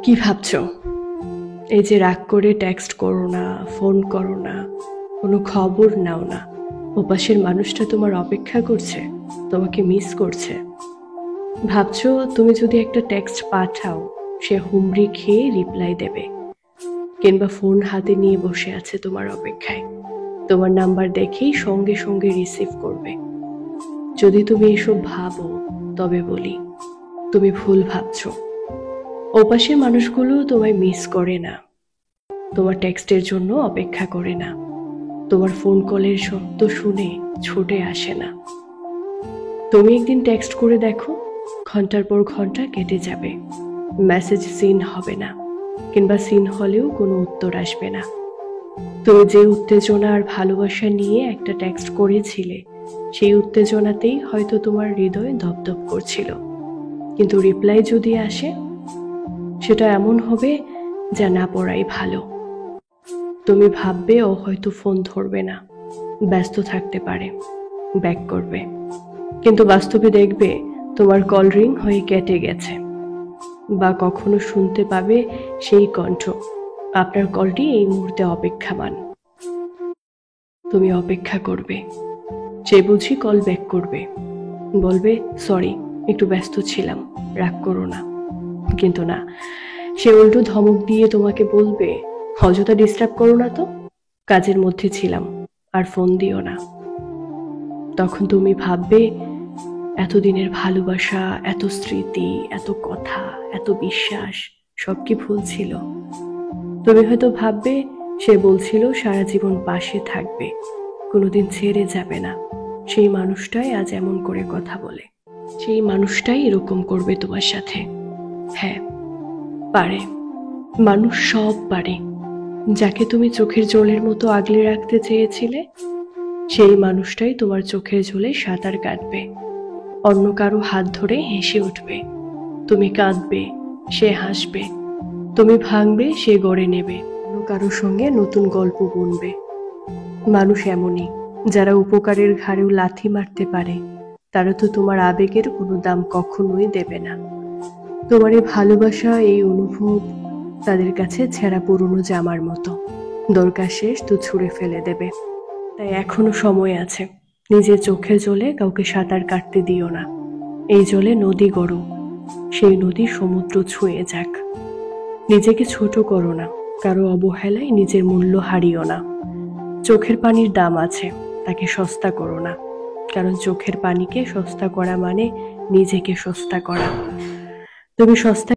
কি ভাবছো? এই যে রাগ করে টেক্সট করো না, ফোন করো না, কোনো খবর নাও না, ওপাশের মানুষটা তোমার অপেক্ষা করছে, তোমাকে মিস করছে। ভাবছো তুমি যদি একটা টেক্সট পাঠাও, সে হুমড়ি খেয়ে রিপ্লাই দেবে, কিংবা ফোন হাতে নিয়ে বসে আছে তোমার অপেক্ষায়, তোমার নাম্বার দেখেই সঙ্গে সঙ্গে রিসিভ করবে। যদি তুমি এসব ভাবো, তবে বলি তুমি ভুল ভাবছো। ওপাশের মানুষগুলো তোমায় মিস করে না, তোমার টেক্সটের জন্য অপেক্ষা করে না, তোমার ফোন কলের শব্দ শুনে ছুটে আসে না। তুমি একদিন টেক্সট করে দেখো, ঘন্টার পর ঘন্টা কেটে যাবে, মেসেজ সিন হবে না, কিংবা সিন হলেও কোনো উত্তর আসবে না। তুমি যে উত্তেজনা আর ভালোবাসা নিয়ে একটা টেক্সট করেছিলে, সেই উত্তেজনাতেই হয়তো তোমার হৃদয় দপদপ করছিল, কিন্তু রিপ্লাই যদি আসে, সেটা এমন হবে যা না পড়াই ভালো। তুমি ভাববে ও হয়তো ফোন ধরবে না, ব্যস্ত থাকতে পারে, ব্যাক করবে, কিন্তু বাস্তবে দেখবে তোমার কল রিং হয়ে কেটে গেছে। বা কখনো শুনতে পাবে সেই কণ্ঠ, আপনার কলটি এই মুহূর্তে অপেক্ষামান। তুমি অপেক্ষা করবে, সে বুঝি কল ব্যাক করবে, বলবে সরি, একটু ব্যস্ত ছিলাম, রাগ করো না। কিন্তু না, সে উল্টো ধমক দিয়ে তোমাকে বলবে অযথা ডিস্টার্ব করো না তো, কাজের মধ্যে ছিলাম, আর ফোন দিও না। তখন তুমি ভাববে এতদিনের ভালোবাসা, এত স্মৃতি, এত কথা, এত বিশ্বাস, সব কি ভুল ছিল? তুমি হয়তো ভাববে সে বলছিল সারা জীবন পাশে থাকবে, কোনোদিন ছেড়ে যাবে না। সেই মানুষটাই আজ এমন করে কথা বলে, সেই মানুষটাই এরকম করবে তোমার সাথে। হ্যাঁ, পারে, মানুষ সব পারে। যাকে তুমি চোখের জলের মতো আগলে রাখতে চেয়েছিলে, সেই মানুষটাই তোমার চোখের জলে সাঁতার কাটবে, অন্য কারো হাত ধরে হেসে উঠবে। তুমি কাঁদবে, সে হাসবে, তুমি ভাঙবে, সে গড়ে নেবে, অন্য কারোর সঙ্গে নতুন গল্প বুনবে। মানুষ এমনই, যারা উপকারের ঘাড়েও লাথি মারতে পারে, তারা তো তোমার আবেগের কোনো দাম কখনোই দেবে না। তোমার এই ভালোবাসা, এই অনুভব তাদের কাছে ছেঁড়া পুরনো জামার মতো, দরকার শেষ তো ছুঁড়ে ফেলে দেবে। তাই এখনো সময় আছে, নিজের চোখের জলে কাউকে সাঁতার কাটতে দিও না। এই জলে নদী গড়ো, সেই নদী সমুদ্র ছুঁয়ে যাক। নিজেকে ছোট করো না, কারো অবহেলায় নিজের মূল্য হারিও না। চোখের পানির দাম আছে, তাকে সস্তা করো না, কারণ চোখের পানিকে সস্তা করা মানে নিজেকে সস্তা করা। তুমি সস্তা